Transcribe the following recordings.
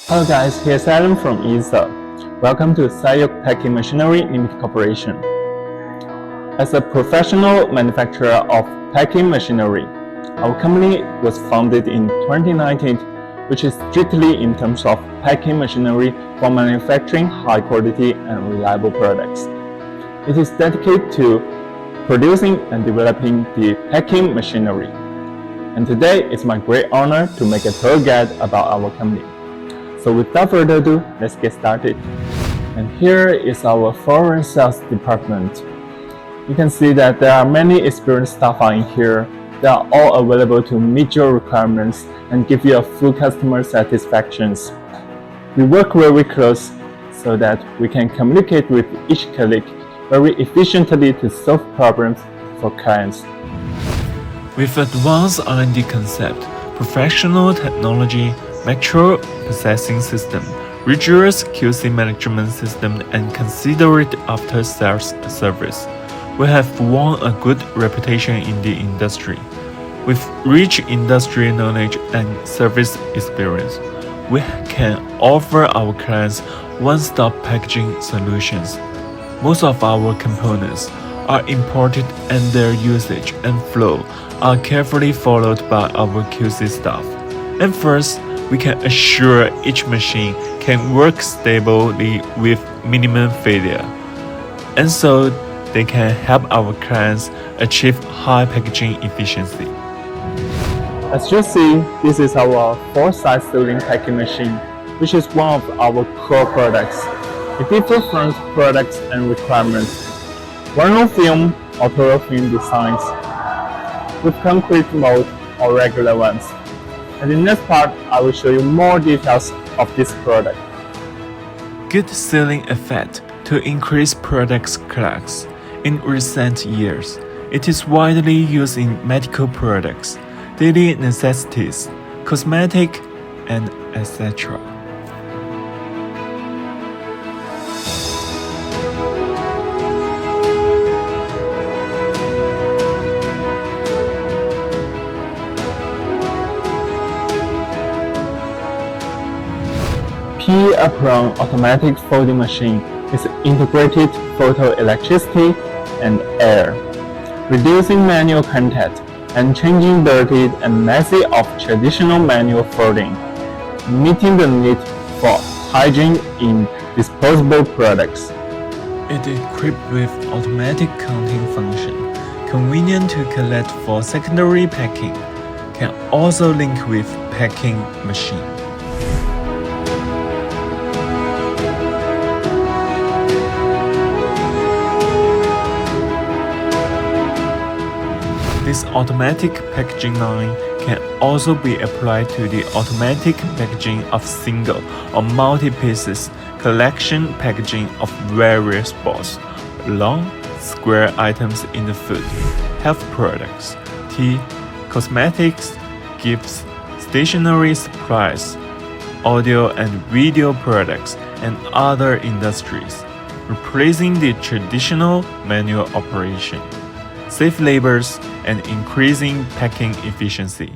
Hello guys, here's Adam from ESA. Welcome to Sayok Packing Machinery Limited Corporation. As a professional manufacturer of packing machinery, our company was founded in 2019, which is strictly in terms of packing machinery for manufacturing high quality and reliable products. It is dedicated to producing and developing the packing machinery. And today it's my great honor to make a tour guide about our company. So without further ado, let's get started. And here is our foreign sales department. You can see that there are many experienced staff in here. They are all available to meet your requirements and give you a full customer satisfaction. We work very close so that we can communicate with each colleague very efficiently to solve problems for clients. With advanced R&D concept, professional technology, mature processing system, rigorous QC management system, and considerate after-sales service, we have won a good reputation in the industry. With rich industry knowledge and service experience, we can offer our clients one-stop packaging solutions. Most of our components are imported and their usage and flow are carefully followed by our QC staff. And first, we can assure each machine can work stably with minimum failure. And so they can help our clients achieve high packaging efficiency. As you see, this is our 4-side sealing packing machine, which is one of our core products. It differs from products and requirements. One-roll film or two-roll film designs with concrete mold or regular ones. And in the next part, I will show you more details of this product. Good sealing effect to increase product's class. In recent years, it is widely used in medical products, daily necessities, cosmetic, and etc. P-apron automatic folding machine is integrated photoelectricity and air, reducing manual contact and changing dirty and messy of traditional manual folding, meeting the need for hygiene in disposable products. It is equipped with automatic counting function, convenient to collect for secondary packing, can also link with packing machine. This automatic packaging line can also be applied to the automatic packaging of single or multi-pieces collection packaging of various balls, long, square items in the food, health products, tea, cosmetics, gifts, stationery supplies, audio and video products, and other industries, replacing the traditional manual operation. Save labors and increasing packing efficiency.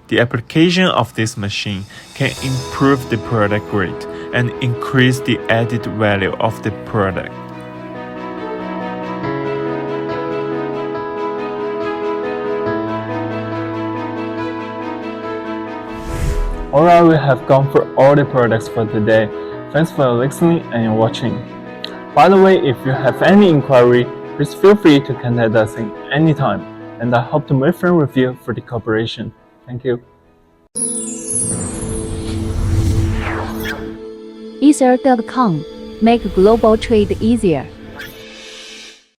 The application of this machine can improve the product grade and increase the added value of the product. Alright, we have gone through all the products for today. Thanks for listening and watching. By the way, if you have any inquiry, please feel free to contact us in any time, and I hope to make friends with you for the cooperation. Thank you. Ether.com. Make global trade easier.